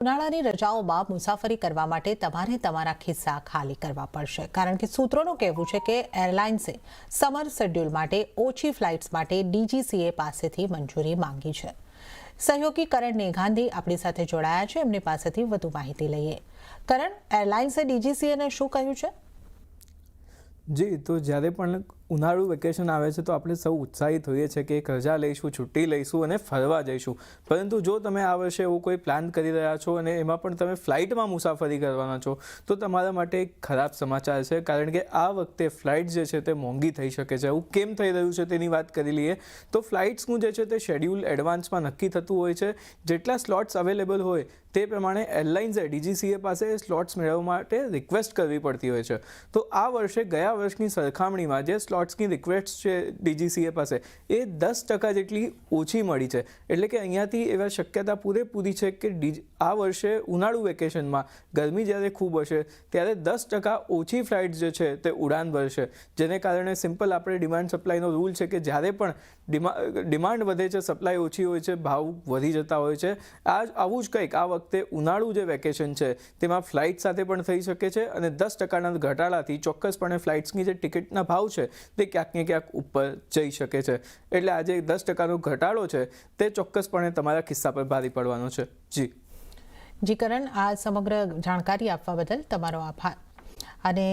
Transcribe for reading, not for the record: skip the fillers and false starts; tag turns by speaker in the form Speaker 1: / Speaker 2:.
Speaker 1: ઉનાળાની રજાઓમાં મુસાફરી કરવા માટે તમારે તમારા ખિસ્સા ખાલી કરવા પડશે, કારણ કે સૂત્રોનું કહેવું છે કે એરલાઇન્સે સમર શેડ્યુલ માટે ઓછી ફ્લાઇટ્સ માટે ડીજીસીએ પાસેથી મંજૂરી માંગી છે। સહયોગી કરણ નેઘાંધી આપણી સાથે જોડાયા છે, એમની પાસેથી વધુ માહિતી લઈએ। કરણ, એરલાઇન્સે ડીજીસીએને શું કહ્યું છે?
Speaker 2: જી, તો જ્યારે પણ ઉનાળુ વેકેશન આવે છે તો આપણે સૌ ઉત્સાહિત હોઈએ છીએ કે એક રજા લઈશું, છુટ્ટી લઈશું અને ફરવા જઈશું। પરંતુ જો તમે આ વર્ષે એવું કોઈ પ્લાન કરી રહ્યા છો અને એમાં પણ તમે ફ્લાઇટમાં મુસાફરી કરવાના છો તો તમારા માટે એક ખરાબ સમાચાર છે, કારણ કે આ વખતે ફ્લાઇટ જે છે તે મોંઘી થઈ શકે છે। એવું કેમ થઈ રહ્યું છે તેની વાત કરી લઈએ તો ફ્લાઇટ્સનું જે છે તે શેડ્યુલ એડવાન્સમાં નક્કી થતું હોય છે। જેટલા સ્લોટ્સ અવેલેબલ હોય તે પ્રમાણે એરલાઇન્સે ડીજીસીએ પાસે સ્લોટ્સ મેળવવા માટે રિક્વેસ્ટ કરવી પડતી હોય છે। તો આ વર્ષે ગયા વર્ષની સરખામણીમાં જે સ્લોટ્સની રિક્વેસ્ટ છે ડીજીસીએ પાસે એ 10% જેટલી ઓછી મળી છે। એટલે કે અહીંયાથી એવા શક્યતા પૂરેપૂરી છે કે આ વર્ષે ઉનાળુ વેકેશનમાં ગરમી જ્યારે ખૂબ હશે ત્યારે 10% ઓછી ફ્લાઇટ્સ જે છે તે ઉડાન ભરશે, જેને કારણે સિમ્પલ આપણે ડિમાન્ડ સપ્લાયનો રૂલ છે કે જ્યારે પણ ડિમાન્ડ વધે છે, સપ્લાય ઓછી હોય છે, ભાવ વધી જતા હોય છે। આવું જ કંઈક આ વખતે ઉનાળુ જે વેકેશન છે તેમાં ફ્લાઇટ સાથે પણ થઈ શકે છે અને 10%ના ઘટાડાથી ચોક્કસપણે ફ્લાઇટ્સની જે ટિકિટના ભાવ છે તે ક્યાંક ને ક્યાંક ઉપર જઈ શકે છે। એટલે આજે 10%નો ઘટાડો છે તે ચોક્કસપણે તમારા ખિસ્સા પર ભારી પડવાનો છે। જી
Speaker 1: કરણ, આ સમગ્ર જાણકારી આપવા બદલ તમારો આભાર। અને